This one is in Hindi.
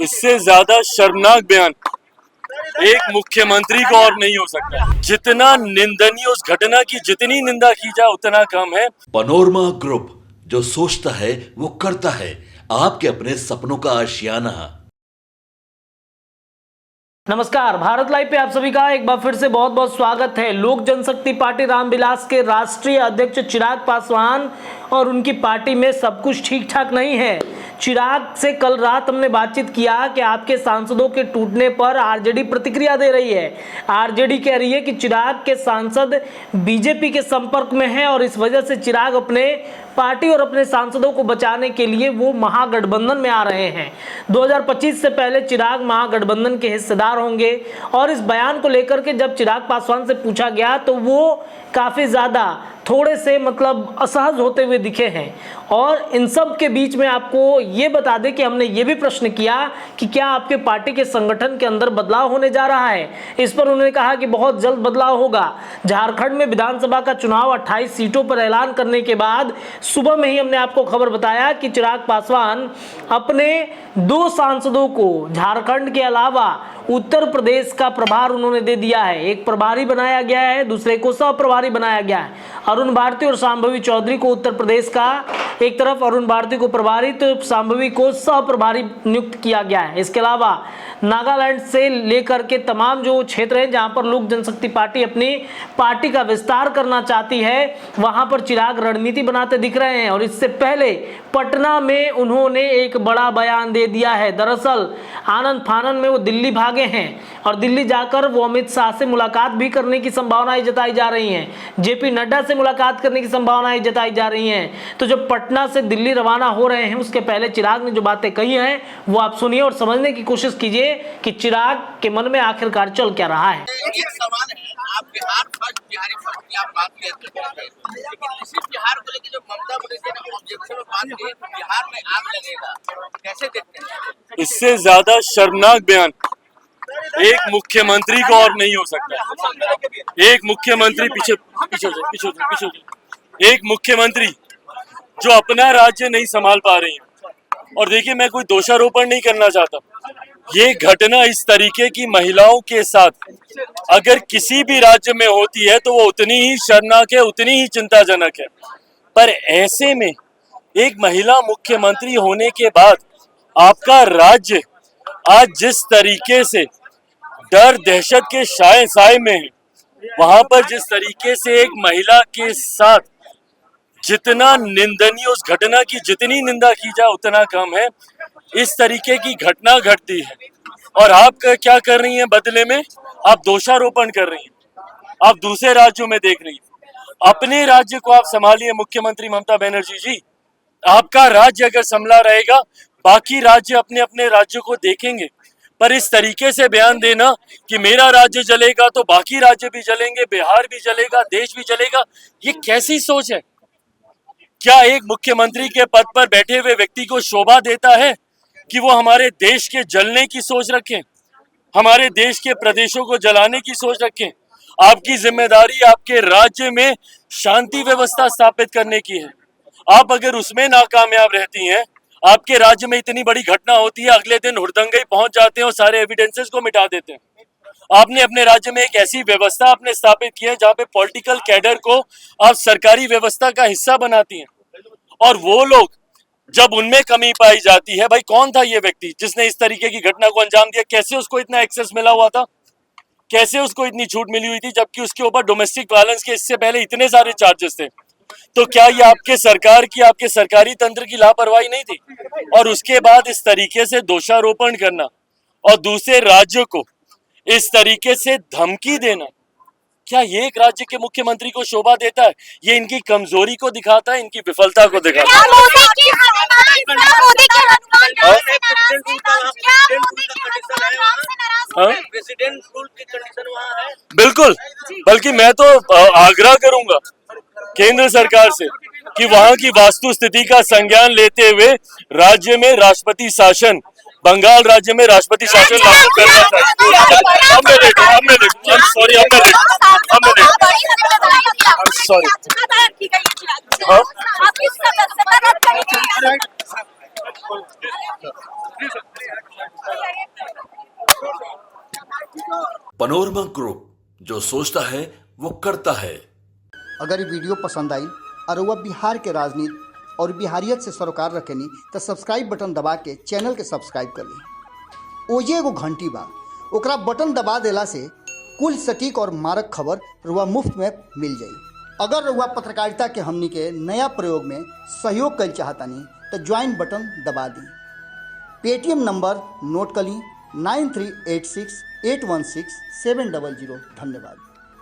इससे ज्यादा शर्मनाक बयान एक मुख्यमंत्री को और नहीं हो सकता। जितना निंदनीय उस घटना की जितनी निंदा की जाए उतना कम है। पनोरमा ग्रुप, जो सोचता है वो करता है। आपके अपने सपनों का आशियाना। नमस्कार, भारत लाइव पे आप सभी का एक बार फिर से बहुत बहुत स्वागत है। लोक जनशक्ति पार्टी रामविलास के राष्ट्रीय अध्यक्ष चिराग पासवान और उनकी पार्टी में सब कुछ ठीक ठाक नहीं है। चिराग से कल रात हमने बातचीत किया कि आपके सांसदों के टूटने पर आरजेडी प्रतिक्रिया दे रही है। आरजेडी कह रही है कि चिराग के सांसद बीजेपी के संपर्क में हैं और इस वजह से चिराग अपने पार्टी और अपने सांसदों को बचाने के लिए वो महागठबंधन में आ रहे हैं। 2025 से पहले चिराग महागठबंधन के हिस्सेदार होंगे। और इस बयान को लेकर के जब चिराग पासवान से पूछा गया तो वो काफी ज्यादा थोड़े से असहज होते हुए दिखे हैं। और इन सब के बीच में आपको ये बता दें कि हमने ये भी प्रश्न किया कि क्या आपके पार्टी के संगठन के अंदर बदलाव होने जा रहा है। इस पर उन्होंने कहा कि बहुत जल्द बदलाव होगा। झारखंड में विधानसभा का चुनाव 28 सीटों पर ऐलान करने के बाद सुबह में ही हमने आपको खबर बताया कि चिराग पासवान अपने 2 सांसदों को झारखंड के अलावा उत्तर प्रदेश का प्रभार उन्होंने दे दिया है। एक प्रभारी बनाया गया है, दूसरे को सह प्रभारी बनाया गया है। अरुण भारती और शांभवी चौधरी को उत्तर प्रदेश का, एक तरफ अरुण भारती को प्रभारी तो शांभवी को सह प्रभारी नियुक्त किया गया है। इसके अलावा नागालैंड से लेकर के तमाम जो क्षेत्र हैं जहां पर लोक जनशक्ति पार्टी अपनी पार्टी का विस्तार करना चाहती है, वहां पर चिराग रणनीति बनाते दिख रहे हैं। और इससे पहले पटना में उन्होंने एक बड़ा बयान दे दिया है। दरअसल आनंद फानन में वो दिल्ली भागे हैं और दिल्ली जाकर वो अमित शाह से मुलाकात भी करने की संभावनाएं जताई जा रही हैं। जेपी नड्डा से मुलाकात करने की संभावनाएं जताई जा रही हैं। तो जब पटना से दिल्ली रवाना हो रहे हैं उसके पहले चिराग ने जो बातें कही हैं वो आप सुनिए और समझने की कोशिश कीजिए कि चिराग के मन में आखिरकार चल क्या रहा है। एक सवाल है, आप बिहार फर्स्ट, बिहारी फर्स्ट की आप बात करते हैं, लेकिन इसी बिहार को लेकर जो ममता बनर्जी ने ऑब्जेक्शन में बात की बिहार में आग लगेगा, कैसे देखते हैं? इससे ज्यादा शर्मनाक बयान एक मुख्यमंत्री को और नहीं हो सकता। एक मुख्यमंत्री पीछे एक मुख्यमंत्री जो अपना राज्य नहीं संभाल पा रही है। और देखिए, मैं कोई दोषारोपण नहीं करना चाहता। ये घटना इस तरीके की महिलाओं के साथ अगर किसी भी राज्य में होती है तो वो उतनी ही शर्मनाक है, उतनी ही चिंताजनक है। पर ऐसे में एक महिला मुख्यमंत्री होने के बाद आपका राज्य आज जिस तरीके से डर दहशत के साए में है, वहां पर जिस तरीके से एक महिला के साथ जितना निंदनीय उस घटना की जितनी निंदा की जाए उतना कम है। इस तरीके की घटना घटती है और आप क्या कर रही हैं बदले में? आप दोषारोपण कर रही हैं। आप दूसरे राज्यों में देख रही हैं। अपने राज्य को आप संभालिए मुख्यमंत्री ममता बनर्जी जी। आपका राज्य अगर संभला रहेगा, बाकी राज्य अपने अपने राज्यों को देखेंगे। पर इस तरीके से बयान देना कि मेरा राज्य जलेगा तो बाकी राज्य भी जलेंगे, बिहार भी जलेगा, देश भी जलेगा, ये कैसी सोच है? क्या एक मुख्यमंत्री के पद पर बैठे हुए व्यक्ति को शोभा देता है कि वो हमारे देश के जलने की सोच रखें, हमारे देश के प्रदेशों को जलाने की सोच रखें? आपकी जिम्मेदारी आपके राज्य में शांति व्यवस्था स्थापित करने की है। आप अगर उसमें नाकामयाब रहती हैं, आपके राज्य में इतनी बड़ी घटना होती है, अगले दिन हुड़दंगे पहुंच जाते हैं और सारे एविडेंसेस को मिटा देते हैं। आपने अपने राज्य में एक ऐसी व्यवस्था आपने स्थापित की है जहां पे पॉलिटिकल कैडर को आप सरकारी व्यवस्था का हिस्सा बनाती हैं। और वो लोग जब उनमें कमी पाई जाती है, भाई कौन था ये व्यक्ति जिसने इस तरीके की घटना को अंजाम दिया? कैसे उसको इतना एक्सेस मिला हुआ था? कैसे उसको इतनी छूट मिली हुई थी, जबकि उसके ऊपर डोमेस्टिक वायलेंस के इससे पहले इतने सारे चार्जेस थे? तो क्या ये आपके सरकार की, आपके सरकारी तंत्र की लापरवाही नहीं थी? और उसके बाद इस तरीके से दोषारोपण करना और दूसरे राज्यों को इस तरीके से धमकी देना, क्या ये एक राज्य के मुख्यमंत्री को शोभा देता है? ये इनकी कमजोरी को दिखाता है, इनकी विफलता को दिखाता है। बिल्कुल, बल्कि मैं तो आग्रह करूंगा केंद्र सरकार से कि वहां की वास्तु स्थिति का संज्ञान लेते हुए राज्य में राष्ट्रपति शासन, बंगाल राज्य में राष्ट्रपति शासन लागू करना चाहिए। पनोरमा ग्रुप, जो सोचता है वो करता है। अगर ये वीडियो पसंद आई और वह बिहार के राजनीति और बिहारियत से सरोकार रखेनी तो सब्सक्राइब बटन दबा के चैनल के सब्सक्राइब कर ली। ओजे एगो घंटी बा, ओकरा बटन दबा देला से कुल सटीक और मारक खबर रुआ मुफ्त में मिल जाई। अगर रुआ पत्रकारिता के हमनी के नया प्रयोग में सहयोग कर चाहतानी तो ज्वाइन बटन दबा दी। पेटीएम नंबर नोट कर ली 9386816700। धन्यवाद।